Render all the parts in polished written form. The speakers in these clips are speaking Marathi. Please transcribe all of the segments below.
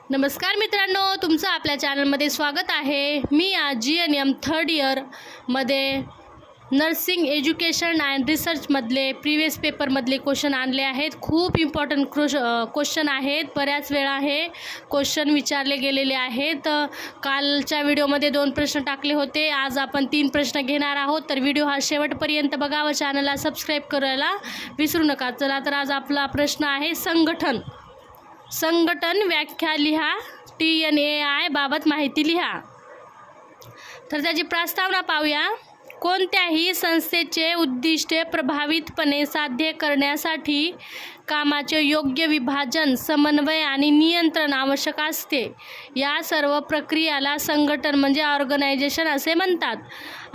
नमस्कार मित्रांनो, तुमचं आपल्या चॅनलमध्ये स्वागत आहे। मी आज GNM थर्ड इयरमध्ये नर्सिंग एज्युकेशन अँड रिसर्चमधले प्रिवियस पेपरमधले क्वेश्चन आणले आहेत। खूप इम्पॉर्टंट क्वेश्चन आहेत। बऱ्याच वेळा हे क्वेश्चन विचारले गेलेले आहेत। कालच्या व्हिडिओमध्ये 2 प्रश्न टाकले होते, आज आपण 3 प्रश्न घेणार आहोत। तर व्हिडिओ हा शेवटपर्यंत बघा व चॅनलला सबस्क्राईब करायला विसरू नका। चला तर आज आपला प्रश्न आहे संघटन व्याख्या लिहा, TNAI बाबत माहिती लिहा। तर त्याची प्रस्तावना पाहूया। कोणत्याही संस्थेचे उद्दिष्टे प्रभावीपणे साध्य करण्यासाठी कामाचे योग्य विभाजन, समन्वय आणि नियंत्रण आवश्यक असते। या सर्व प्रक्रियाला संघटन म्हणजे ऑर्गनायझेशन असे म्हणतात।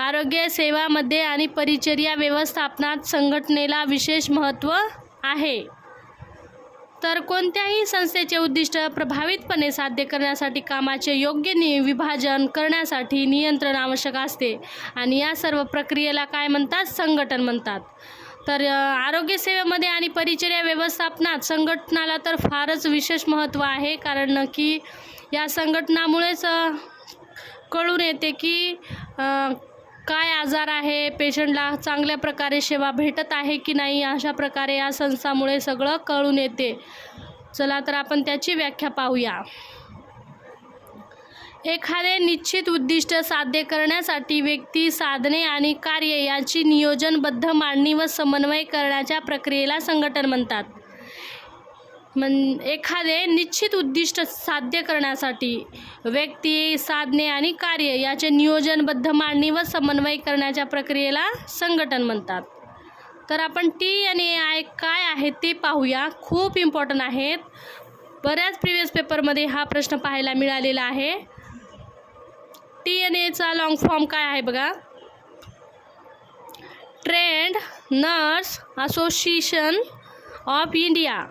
आरोग्य सेवामध्ये आणि परिचर्या व्यवस्थापनात संघटनेला विशेष महत्त्व आहे। तर कोणत्याही संस्थेचे उद्दिष्ट प्रभावीपणे साध्य करण्यासाठी कामाचे योग्य विभाजन करण्यासाठी नियंत्रण आवश्यक असते आणि या सर्व प्रक्रियेला काय म्हणतात? संघटन म्हणतात। तर आरोग्य सेवेमध्ये आणि परिचर्या व्यवस्थापनात संघटनाला तर फारच विशेष महत्त्व आहे, कारण की या संघटनामुळेच कळून येते की काय आजार आहे, पेशंटला चांगल्या प्रकारे सेवा भेटत आहे की नाही। अशा प्रकारे या संस्थामुळे सगळं कळून येते। चला तर आपण त्याची व्याख्या पाहूया। एखादे निश्चित उद्दिष्ट साध्य करण्यासाठी व्यक्ती, साधने आणि कार्य यांची नियोजनबद्ध मांडणी व समन्वय करण्याच्या प्रक्रियेला संघटन म्हणतात। एखादे निश्चित उद्दिष्ट साध्य करण्यासाठी व्यक्ती, साधने आणि कार्य याचे नियोजनबद्ध मांडणी व समन्वय करण्याच्या प्रक्रियेला संघटन म्हणतात। तर आपण TNAI काय आहे ते पाहूया। खूप इम्पॉर्टंट आहेत। बऱ्याच प्रिवियस पेपरमध्ये हा प्रश्न पाहायला मिळालेला आहे। TNAचा लॉंग फॉर्म काय आहे बघा। Trend nurse association of India,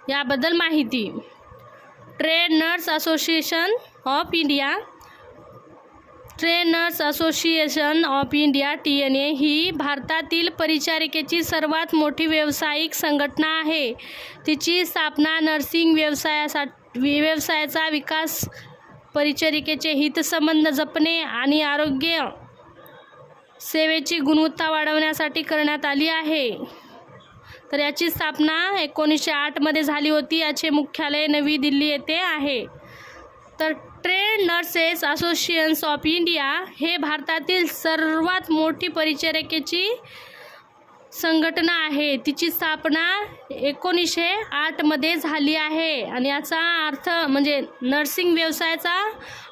याबद्दल माहिती। Trade nurse association of India, trade nurse association of India TNA ही भारतातील परिचारिकेची सर्वात मोठी व्यावसायिक संघटना आहे। तिची स्थापना नर्सिंग व्यवसायाचा विकास, परिचारिकेचे हितसंबंध जपणे आणि आरोग्य सेवेची गुणवत्ता वाढवण्यासाठी करण्यात आली आहे। तर याची स्थापना 1908 मध्ये झाली होती। याचे मुख्यालय नवी दिल्ली येथे आहे। तर trade nurses association of India हे भारतातील सर्वात मोठी परिचारिकेची संघटना आहे। तिची स्थापना 1908 मध्ये झाली आहे आणि याचा अर्थ म्हणजे नर्सिंग व्यवसायाचा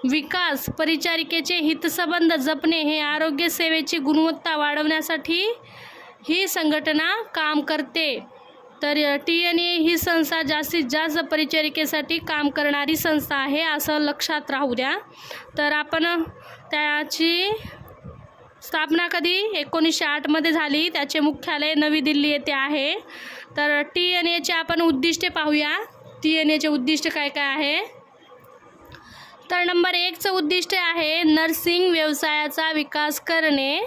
विकास, परिचारिकेचे हितसंबंध जपणे हे आरोग्य सेवेची गुणवत्ता वाढवण्यासाठी ही संघटना काम करते। तर TNA ही संस्था जास्तीत जास्त परिचारिकेसाठी काम करणारी संस्था आहे, असं लक्षात राहू द्या। तर आपण त्याची स्थापना कधी 1908 मध्ये झाली। त्याचे मुख्यालय नवी दिल्ली येथे आहे। तर TNAचे आपण उद्दिष्टे पाहूया। TNAचे उद्दिष्ट काय काय आहे? तर नंबर 1चं उद्दिष्ट आहे नर्सिंग व्यवसायाचा विकास करणे।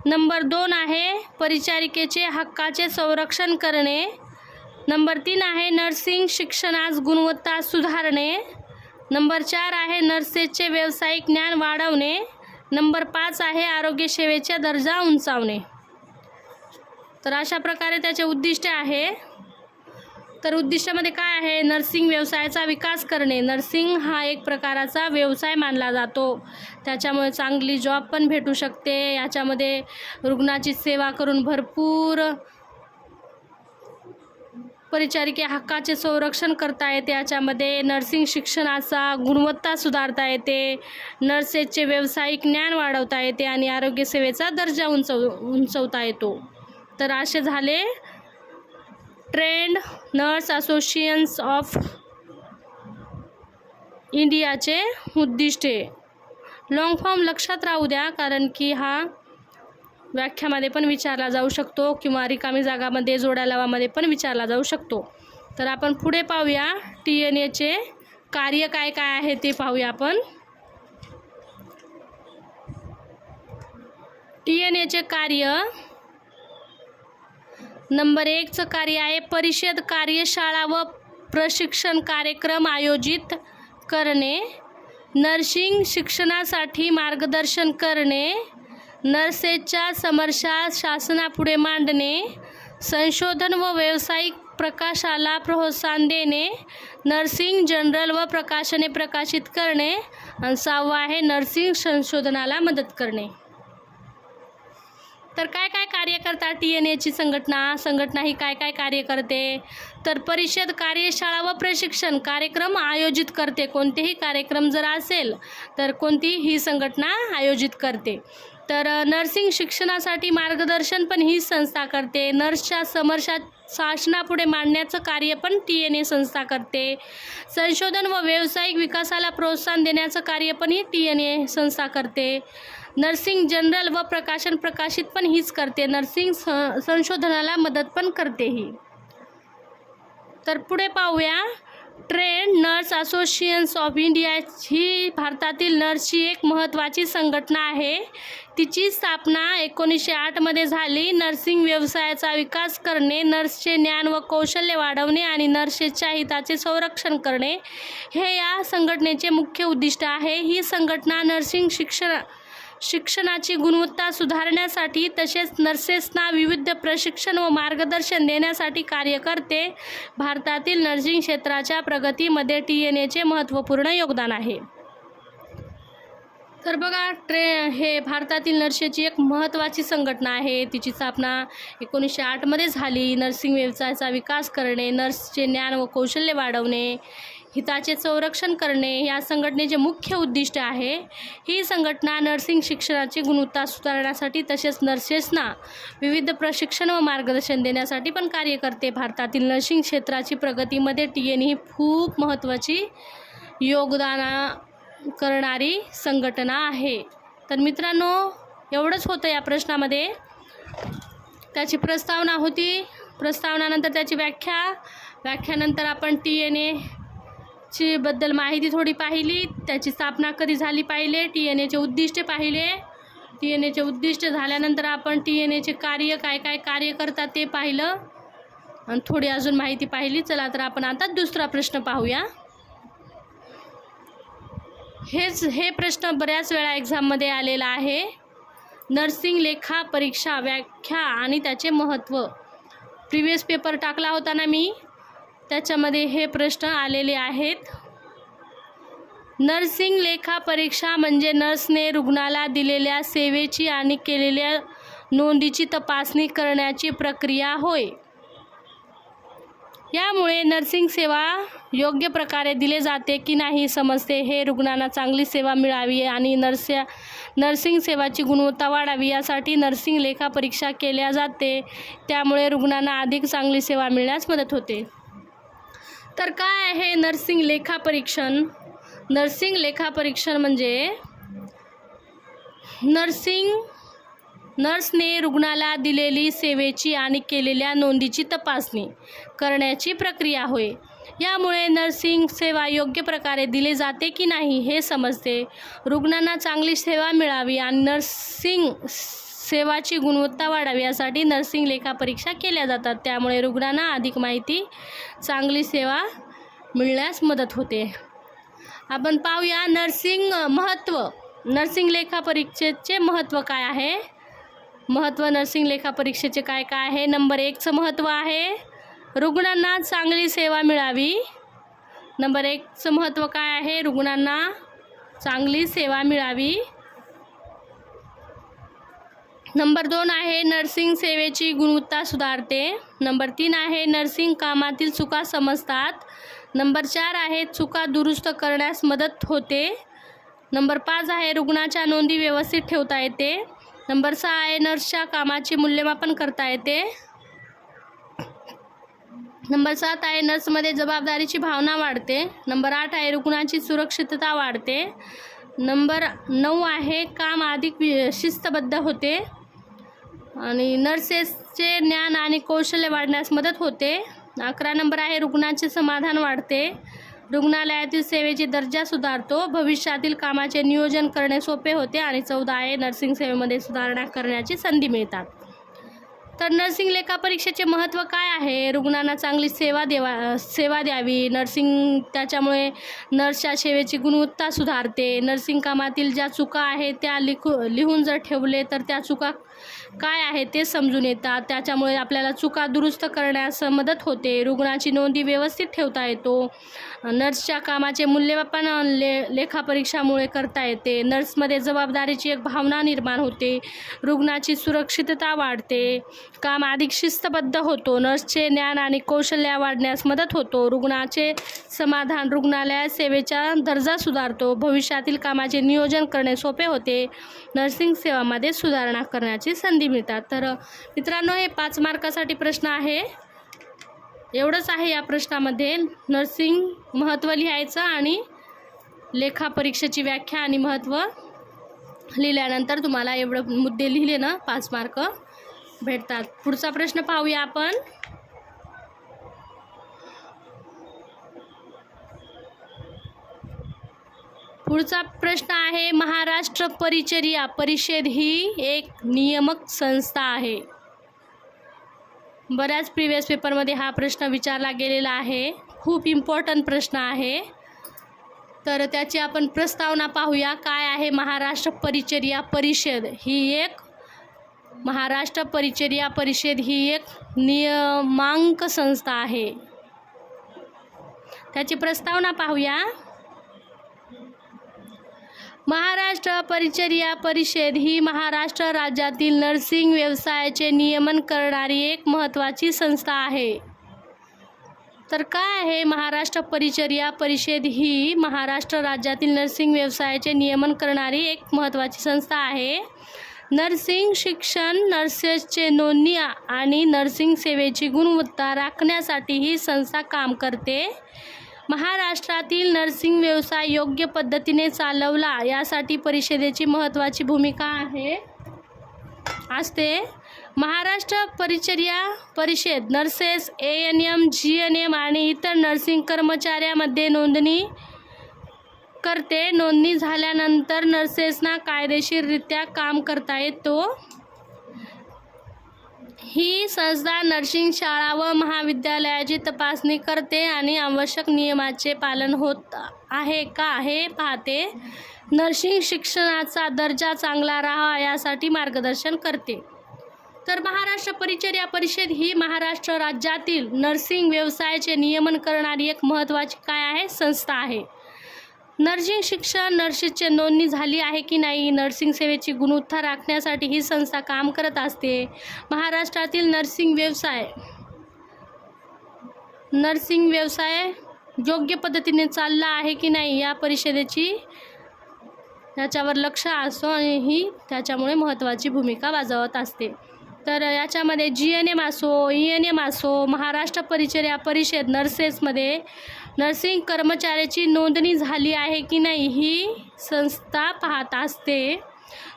नंबर 2 आहे परिचारिकेचे हक्काचे संरक्षण करणे। नंबर 3 आहे नर्सिंग शिक्षणास गुणवत्ता सुधारणे। नंबर 4 आहे नर्सेसचे व्यावसायिक ज्ञान वाढवणे। नंबर 5 आहे आरोग्य सेवेचा दर्जा उंचावणे। तर अशा प्रकारे त्याचे उद्दिष्ट आहे। तर उद्दिष्टामध्ये काय आहे? नर्सिंग व्यवसायाचा विकास करणे। नर्सिंग हा एक प्रकारचा व्यवसाय मानला जातो, त्याच्यामुळे चांगली जॉब पण भेटू शकते। याच्यामध्ये रुग्णाची सेवा करून भरपूर परिचारिके हक्काचे संरक्षण करता येते। याच्यामध्ये नर्सिंग शिक्षणाचा गुणवत्ता सुधारता येते, नर्सेसचे व्यावसायिक ज्ञान वाढवता येते आणि आरोग्य सेवेचा दर्जा उंचवता येतो। तर असे झाले ट्रेंड नर्स असोसिएशन ऑफ इंडियाचे उद्दिष्टे। लॉंग फॉर्म लक्षात राहू द्या, कारण की हा व्याख्यामध्ये पण विचारला जाऊ शकतो किंवा रिकामी जागामध्ये जोड्या लावामध्ये पण विचारला जाऊ शकतो। तर आपण पुढे पाहूया TNAचे कार्य काय काय आहे ते पाहूया आपण। TNAचे कार्य नंबर 1चं कार्य आहे परिषद कार्यशाळा व प्रशिक्षण कार्यक्रम आयोजित करणे, नर्सिंग शिक्षणासाठी मार्गदर्शन करणे, नर्सेसच्या समस्या शासनापुढे मांडणे, संशोधन व व्यावसायिक प्रकाशाला प्रोत्साहन देणे, नर्सिंग जर्नल व प्रकाशने प्रकाशित करणे, आणि 6वा आहे नर्सिंग संशोधनाला मदत करणे. तर काय काय कार्य करतात TNAची संघटना ही काय काय कार्य करते? तर परिषद, कार्यशाळा व प्रशिक्षण कार्यक्रम आयोजित करते. कोणतेही कार्यक्रम जर असेल तर कोणती ही संघटना आयोजित करते. तर नर्सिंग शिक्षणासाठी मार्गदर्शन पण ही संस्था करते. नर्सच्या समस्या शासनापुढे मांडण्याचं कार्य पण TNA संस्था करते. संशोधन व व्यावसायिक विकासाला प्रोत्साहन देण्याचं कार्य पण ही TNA संस्था करते. नर्सिंग जर्नल व प्रकाशन प्रकाशित पण हीच करते. नर्सिंग संशोधनाला मदत पण करते ही. तर पुढे पाहूया, trained nurse association of India ही भारतातील नर्सची एक महत्त्वाची संघटना आहे. तिची स्थापना 1908 मध्ये झाली. नर्सिंग व्यवसायाचा विकास करणे, नर्सचे ज्ञान व कौशल्य वाढवणे आणि नर्सेसच्या हिताचे संरक्षण करणे हे या संघटनेचे मुख्य उद्दिष्ट आहे. ही संघटना नर्सिंग शिक्षणाची गुणवत्ता सुधारण्यासाठी तसेच नर्सेसना विविध प्रशिक्षण व मार्गदर्शन देण्यासाठी कार्य करते. भारतातील नर्सिंग क्षेत्राच्या प्रगतीमध्ये TNAचे महत्त्वपूर्ण योगदान आहे. तर बघा, हे भारतातील नर्सेसची एक महत्त्वाची संघटना आहे. तिची स्थापना 1908 मध्ये झाली. नर्सिंग व्यवसायाचा विकास करणे, नर्सचे ज्ञान व कौशल्य वाढवणे, हिताचे संरक्षण करणे या संघटनेचे मुख्य उद्दिष्ट आहे. ही संघटना नर्सिंग शिक्षणाची गुणवत्ता सुधारण्यासाठी तसेच नर्सेसना विविध प्रशिक्षण व मार्गदर्शन देण्यासाठी पण कार्य करते. भारतातील नर्सिंग क्षेत्राची प्रगतीमध्ये TNA ही खूप महत्त्वाची योगदान करणारी संघटना आहे. तर मित्रांनो, एवढंच होतं या प्रश्नामध्ये. त्याची प्रस्तावना होती, प्रस्तावनानंतर त्याची व्याख्यानंतर आपण TNA ची बद्दल माहिती थोडी पाहिली, त्याची स्थापना कधी झाली पाहिले, TNAचे उद्दिष्ट पाहिले. TNAचे उद्दिष्ट झाल्यानंतर आपण TNAचे कार्य काय काय कार्य करतात ते पाहिलं आणि थोडी अजून माहिती पाहिली. चला तर आपण आता दुसरा प्रश्न पाहूया. हे प्रश्न बऱ्याच वेळा एक्झाममध्ये आलेला आहे. नर्सिंग लेखा परीक्षा व्याख्या आणि त्याचे महत्त्व. प्रिवियस पेपर टाकला होता ना मी, त्याच्यामध्ये हे प्रश्न आलेले आहेत. नर्सिंग लेखा परीक्षा म्हणजे नर्सने रुग्णाला दिलेल्या सेवेची आणि केलेल्या नोंदीची तपासणी करण्याची प्रक्रिया होय. यामुळे नर्सिंग सेवा योग्य प्रकारे दिले जाते की नाही समजते. हे रुग्णांना चांगली सेवा मिळावी आणि नर्सिंग सेवाची गुणवत्ता वाढावी यासाठी नर्सिंग लेखा परीक्षा केल्या जाते. त्यामुळे रुग्णांना अधिक चांगली सेवा मिळण्यास मदत होते. तर काय आहे नर्सिंग लेखा परीक्षण? नर्सिंग लेखा परीक्षण म्हणजे नर्सने रुग्णाला दिलेली सेवेची आणि केलेल्या नोंदीची तपासणी करण्याची प्रक्रिया होय. यामुळे नर्सिंग सेवा योग्य प्रकारे दिली जाते की नाही हे समजते. रुग्णांना चांगली सेवा मिळावी आणि नर्सिंग सेवाची गुणवत्ता वाढावी यासाठी नर्सिंग लेखा परीक्षा केल्या जातात. त्यामुळे रुग्णांना अधिक माहिती, चांगली सेवा मिळण्यास मदत होते. आपण पाहूया नर्सिंग महत्त्व. नर्सिंग लेखा परीक्षेचे महत्त्व काय आहे? महत्त्व नर्सिंग लेखा परीक्षेचे काय काय आहे? नंबर 1चं महत्त्व आहे रुग्णांना चांगली सेवा मिळावी. नंबर 1चं महत्त्व काय आहे? रुग्णांना चांगली सेवा मिळावी. नंबर 2 आहे नर्सिंग सेवेची गुणवत्ता सुधारते. नंबर 3 आहे नर्सिंग कामातील चुका समजतात. नंबर 4 आहे चुका दुरुस्त करण्यास मदत होते. नंबर 5 आहे रुग्णाच्या नोंदी व्यवस्थित ठेवता येते. नंबर 6 आहे नर्सच्या कामाचे मूल्यमापन करता येते. नंबर 7 आहे नर्समध्ये जबाबदारीची भावना वाढते. नंबर 8 आहे रुग्णाची सुरक्षितता वाढते. नंबर 9 आहे काम अधिक शिस्तबद्ध होते आणि नर्सेसचे ज्ञान आणि कौशल्य वाढण्यास मदत होते. 11 नंबर आहे रुग्णाचे समाधान वाढते. रुग्णालयातील सेवेची दर्जा सुधारतो. भविष्यातील कामाचे नियोजन करणे सोपे होते. आणि 14 आहे नर्सिंग सेवेमध्ये सुधारणा करण्याची संधी मिळतात. तर नर्सिंग लेखापरीक्षेचे महत्त्व काय आहे? रुग्णांना चांगली सेवा द्यावी. नर्सिंग त्याच्यामुळे नर्सच्या सेवेची गुणवत्ता सुधारते. नर्सिंग कामातील ज्या चुका आहेत त्या लिहून जर ठेवले तर त्या चुका काय आहे ते समजून येतात. त्याच्यामुळे आपल्याला चुका दुरुस्त करण्यास मदत होते. रुग्णाची नोंदी व्यवस्थित ठेवता येतो. नर्सच्या कामाचे मूल्यमापन लेखापरीक्षामुळे करता येते. नर्समध्ये जबाबदारीची एक भावना निर्माण होते. रुग्णाची सुरक्षितता वाढते. काम अधिक शिस्तबद्ध होतो. नर्सचे ज्ञान आणि कौशल्य वाढण्यास मदत होतो. रुग्णाचे समाधान, रुग्णालयात सेवेचा दर्जा सुधारतो. भविष्यातील कामाचे नियोजन करणे सोपे होते. नर्सिंग सेवामध्ये सुधारणा करण्याची संधी मिळतात. तर मित्रांनो, हे 5 मार्कासाठी प्रश्न आहे. एवढंच आहे या प्रश्नामध्ये. नर्सिंग महत्त्व लिहायचं आणि लेखापरीक्षेची व्याख्या आणि महत्त्व लिहिल्यानंतर तुम्हाला एवढं मुद्दे लिहिले ना 5 मार्क भेटतात. पुढचा प्रश्न पाहूया आपण. पुढचा प्रश्न आहे, महाराष्ट्र परिचर्या परिषद ही एक नियामक संस्था आहे. बऱ्याच प्रिव्हियस पेपरमध्ये हा प्रश्न विचारला गेलेला आहे. खूप इम्पॉर्टंट प्रश्न आहे. तर त्याची आपण प्रस्तावना पाहूया. काय आहे महाराष्ट्र परिचर्या परिषद? महाराष्ट्र परिचर्या परिषद ही एक नियामक संस्था आहे. त्याची प्रस्तावना पाहूया. महाराष्ट्र परिचर्या परिषद ही महाराष्ट्र राज्यातील नर्सिंग व्यवसायाचे नियमन करणारी एक महत्त्वाची संस्था आहे. तर काय आहे महाराष्ट्र परिचर्या परिषद? ही महाराष्ट्र राज्यातील नर्सिंग व्यवसायाचे नियमन करणारी एक महत्त्वाची संस्था आहे. नर्सिंग शिक्षण, नर्सेसचे नोंदणी आणि नर्सिंग सेवेची गुणवत्ता राखण्यासाठी ही संस्था काम करते. महाराष्ट्रातील नर्सिंग व्यवसाय योग्य पद्धतीने चालवला यासाठी परिषदेची महत्त्वाची भूमिका असते. महाराष्ट्र परिचर्या परिषद नर्सेस, ANM, GNM आणि इतर नर्सिंग कर्मचाऱ्यांमध्ये नोंदणी करते. नोंदणी झाल्यानंतर नर्सेसना कायदेशीररित्या काम करता येतो. ही संस्था नर्सिंग शाळा व महाविद्यालयाची तपासणी करते आणि आवश्यक नियमाचे पालन होत आहे का हे पाहते. नर्सिंग शिक्षणाचा दर्जा चांगला राहावा यासाठी मार्गदर्शन करते. तर महाराष्ट्र परिचर्या परिषद ही महाराष्ट्र राज्यातील नर्सिंग व्यवसायाचे नियमन करणारी एक महत्त्वाची संस्था आहे. नर्सिंग शिक्षण, नर्सेसची नोंदणी झाली आहे की नाही, नर्सिंग सेवेची गुणवत्ता राखण्यासाठी ही संस्था काम करत असते. महाराष्ट्रातील नर्सिंग व्यवसाय योग्य पद्धतीने चालला आहे की नाही या परिषदेची याच्यावर लक्ष असतो आणि ही त्याच्यामुळे महत्त्वाची भूमिका बजावत असते. तर याच्यामध्ये GNM असो, ENM असो, महाराष्ट्र परिचर्या परिषद नर्सेसमध्ये नर्सिंग कर्मचाऱ्याची नोंदणी झाली आहे की नाही ही संस्था पाहत असते.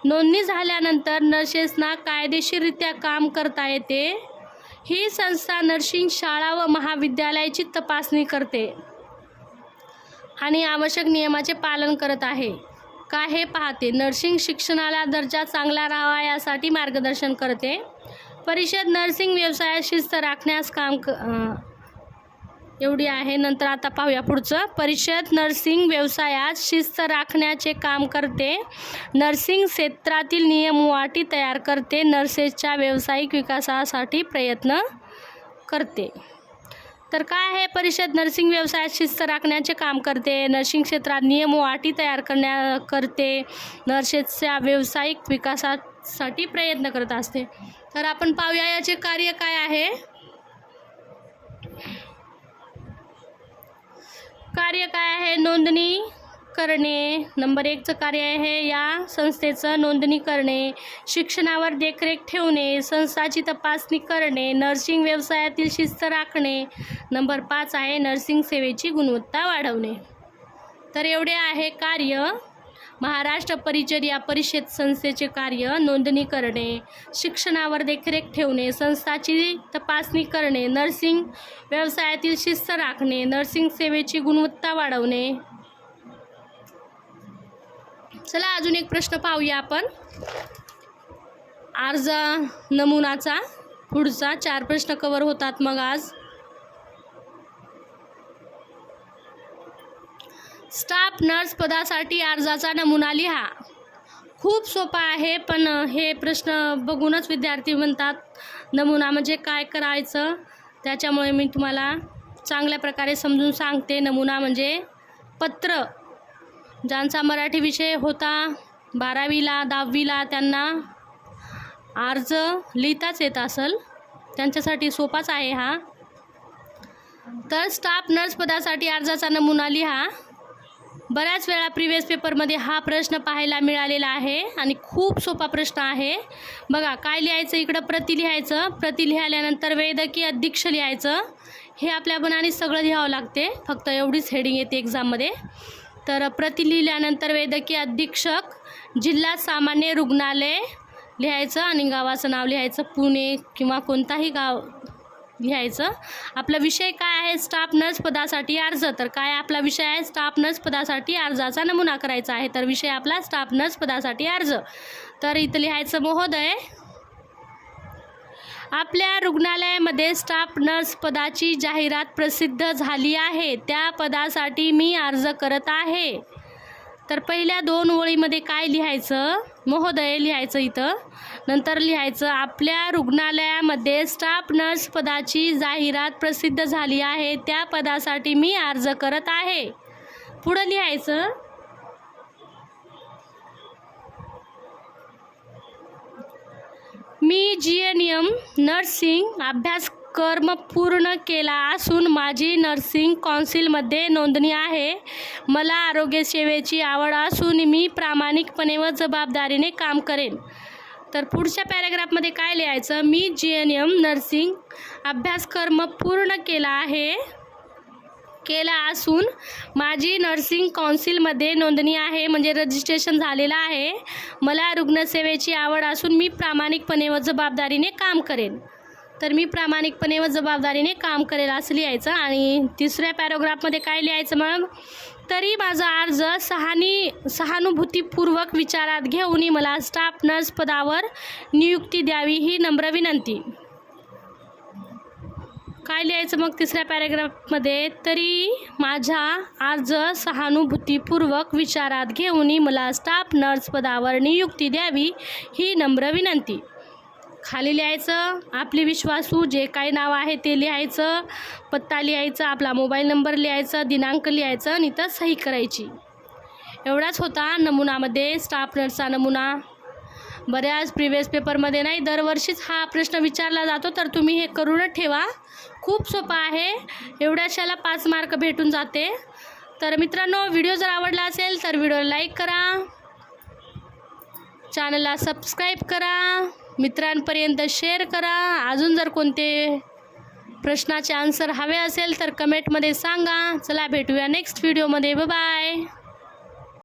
नोंदणी झाल्यानंतर नर्सेसना कायदेशीररित्या काम करता येते. ही संस्था नर्सिंग शाळा व महाविद्यालयाची तपासणी करते आणि आवश्यक नियमाचे पालन करत आहे का हे पाहते. नर्सिंग शिक्षणाला दर्जा चांगला राहावा यासाठी मार्गदर्शन करते. परिषद नर्सिंग व्यवसायात शिस्त राखण्यास एवढी आहे. नंतर आता पाहूया पुढचं. परिषद नर्सिंग व्यवसायात शिस्त राखण्याचे काम करते. नर्सिंग क्षेत्रातील नियम व अटी तयार करते. नर्सेसच्या व्यावसायिक विकासासाठी प्रयत्न करते. तर काय आहे परिषद नर्सिंग व्यवसायात शिस्त राखण्याचे काम करते. नर्सिंग क्षेत्रात नियम व अटी तयार करते. नर्सेसच्या व्यावसायिक विकासासाठी प्रयत्न करत असते. तर आपण पाहूया याचे कार्य काय आहे. कार्य काय आहे? नोंदणी करणे. नंबर 1चं कार्य आहे या संस्थेचं नोंदणी करणे, शिक्षणावर देखरेख ठेवणे, संस्थाची तपासणी करणे, नर्सिंग व्यवसायातील शिस्त राखणे. नंबर 5 आहे नर्सिंग सेवेची गुणवत्ता वाढवणे. तर एवढे आहे कार्य. महाराष्ट्र परिचर्या परिषद संस्थेचे कार्य नोंदणी करणे, शिक्षणावर देखरेख ठेवणे, संस्थाची तपासणी करणे, नर्सिंग व्यवसायातील शिस्त राखणे, नर्सिंग सेवेची गुणवत्ता वाढवणे. चला अजून एक प्रश्न पाहूया आपण अर्ज नमुनाचा. पुढचा 4 प्रश्न कवर होतात मग आज. स्टाफ नर्स पदासाठी अर्जाचा नमुना लिहा. खूप सोपा आहे, पण हे प्रश्न बघूनच विद्यार्थी म्हणतात नमुना म्हणजे काय करायचं. त्याच्यामुळे मी तुम्हाला चांगल्या प्रकारे समजून सांगते. नमुना म्हणजे पत्र. ज्यांचा मराठी विषय होता 12वीला 10वीला त्यांना अर्ज लिहिताच येत असेल, त्यांच्यासाठी सोपाच आहे हा. तर स्टाफ नर्स पदासाठी अर्जाचा नमुना लिहा. बऱ्याच वेळा प्रिव्हियस पेपरमध्ये हा प्रश्न पाहायला मिळालेला आहे आणि खूप सोपा प्रश्न आहे. बघा काय लिहायचं, इकडं प्रति लिहायचं. प्रति लिहिल्यानंतर वैद्यकीय अधीक्षक लिहायचं. हे आपल्या मनाने सगळं लिहावं लागते, फक्त एवढीच हेडिंग येते एक्झाममध्ये. तर प्रति लिहिल्यानंतर वैद्यकीय अधीक्षक, जिल्हा सामान्य रुग्णालय लिहायचं आणि गावाचं नाव लिहायचं. पुणे किंवा कोणताही गाव लिहायचं. आपला विषय काय आहे, स्टाफ नर्स पदासाठी अर्ज. तर काय आपला विषय आहे, स्टाफ नर्स पदासाठी अर्जाचा नमुना करायचा आहे. तर विषय आपला स्टाफ नर्स पदासाठी अर्ज. तर इथं लिहायचं, महोदय आपल्या रुग्णालयामध्ये स्टाफ नर्स पदाची जाहिरात प्रसिद्ध झाली आहे. त्या पदासाठी मी अर्ज करत आहे. तर पहिल्या 2 ओळीमध्ये काय लिहायचं, महोदय लिहायचं इथं. नंतर लिहायचं आपल्या रुग्णालयामध्ये स्टाफ नर्स पदाची जाहिरात प्रसिद्ध झाली आहे. त्या पदासाठी मी अर्ज करत आहे. पुढं लिहायचं मी GNM नर्सिंग अभ्यासक्रम पूर्ण केला असून माझी नर्सिंग कौन्सिलमध्ये नोंदणी आहे. मला आरोग्य सेवेची आवड असून मी प्रामाणिकपणे व जबाबदारीने काम करेन. तर पुढच्या पॅराग्राफमध्ये काय लिहायचं, मी GNM नर्सिंग अभ्यासक्रम पूर्ण केला असून माझी नर्सिंग कौन्सिलमध्ये नोंदणी आहे, म्हणजे रजिस्ट्रेशन झालेलं आहे. मला रुग्णसेवेची आवड असून मी प्रामाणिकपणे व जबाबदारीने काम करेन. तर मी प्रामाणिकपणे व जबाबदारीने काम करेल असं लिहायचं. आणि तिसऱ्या पॅराग्राफमध्ये काय लिहायचं मग, तरी माझा अर्ज सहानुभूतीपूर्वक विचारात घेऊन मला स्टाफ नर्स पदावर नियुक्ती द्यावी ही नम्र विनंती. काय लिहायचं मग तिसऱ्या पॅराग्राफमध्ये, तरी माझा अर्ज सहानुभूतीपूर्वक विचारात घेऊन मला स्टाफ नर्स पदावर नियुक्ती द्यावी ही नम्र विनंती. खाली लिहायचं आपली विश्वासू जे काही नाव आहे ते लिहायचं, पत्ता लिहायचा, आपला मोबाईल नंबर लिहायचा, दिनांक लिहायचं आणि इथं सही करायची. एवढाच होता नमुनामध्ये स्टाफ नर्सचा नमुना. बऱ्याच प्रिव्हियस पेपरमध्ये नाही, दरवर्षीच हा प्रश्न विचारला जातो. तर तुम्ही हे करूनच ठेवा, खूप सोपा आहे. एवढ्याशाला 5 मार्क भेटून जाते. तर मित्रांनो, व्हिडिओ जर आवडला असेल तर व्हिडिओला लाईक करा, चॅनलला सबस्क्राईब करा, मित्रांपर्यंत शेअर करा. अजून जर कोणते प्रश्नाचे आन्सर हवे असेल तर कमेंटमध्ये सांगा. चला भेटूया नेक्स्ट व्हिडिओमध्ये. Bye bye.